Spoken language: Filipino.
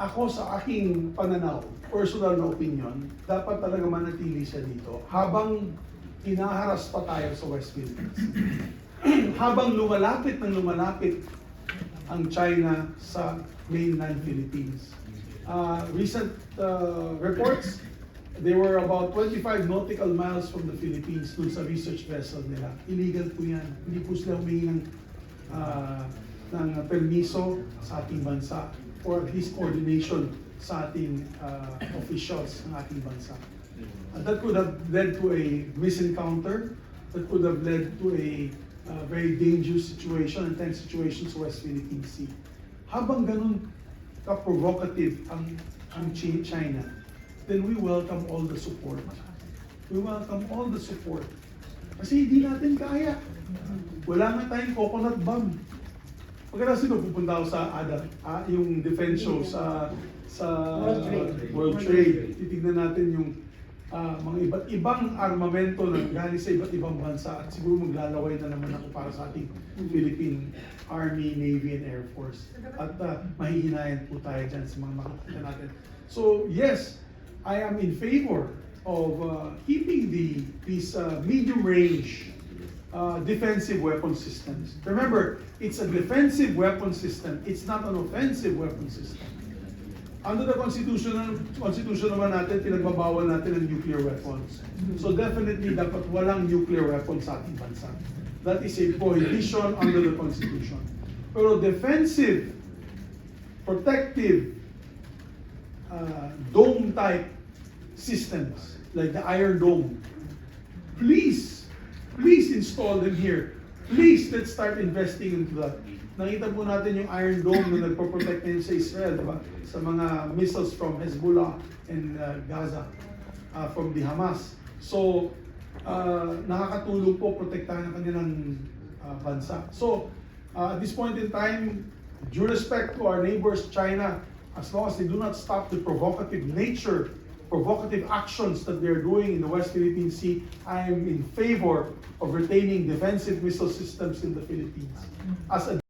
ako sa aking pananaw, personal na opinion, dapat talaga manatili siya dito habang hinaharas pa tayo sa West Philippines. Habang lumalapit ang China sa mainland Philippines. Recent reports, they were about 25 nautical miles from the Philippines dun sa research vessel nila. Illegal po yan. Hindi po sila humingi ng permiso sa ating bansa or at least coordination sa ating officials ng ating bansa. That could have led to a misencounter, that could have led to a very dangerous situation and tense situation sa West Philippine Sea. Habang ganun ka-provocative ang China, then we welcome all the support. We welcome all the support. Kasi hindi natin kaya. Wala nga tayong coconut bomb. Pagkatapos ito, pupunta ako sa yung defense show sa World Trade. Titignan natin yung mga iba't ibang armamento na galing sa iba't ibang bansa at siguro maglalaway na naman ako para sa ating Philippine Army, Navy, and Air Force. At mahihinayan po tayo dyan sa mga makikita natin. So yes, I am in favor of keeping these medium-range defensive weapon systems. Remember, it's a defensive weapon system. It's not an offensive weapon system. Under the Constitution naman natin, pinagbabawal natin ang nuclear weapons. So definitely, dapat walang nuclear weapons sa ating bansa. That is a prohibition under the Constitution. Pero defensive, protective, dome-type systems, like the Iron Dome, please install them here. Please, let's start investing into that. Nakita po natin yung Iron Dome na nagpo-protect din sa Israel, diba? Sa mga missiles from Hezbollah and Gaza, from the Hamas. So, nakakatulong po protektahan ang kanilang bansa. So, at this point in time, due respect to our neighbors, China, as long as they do not stop the provocative actions that they're doing in the West Philippine Sea, I am in favor of retaining defensive missile systems in the Philippines as a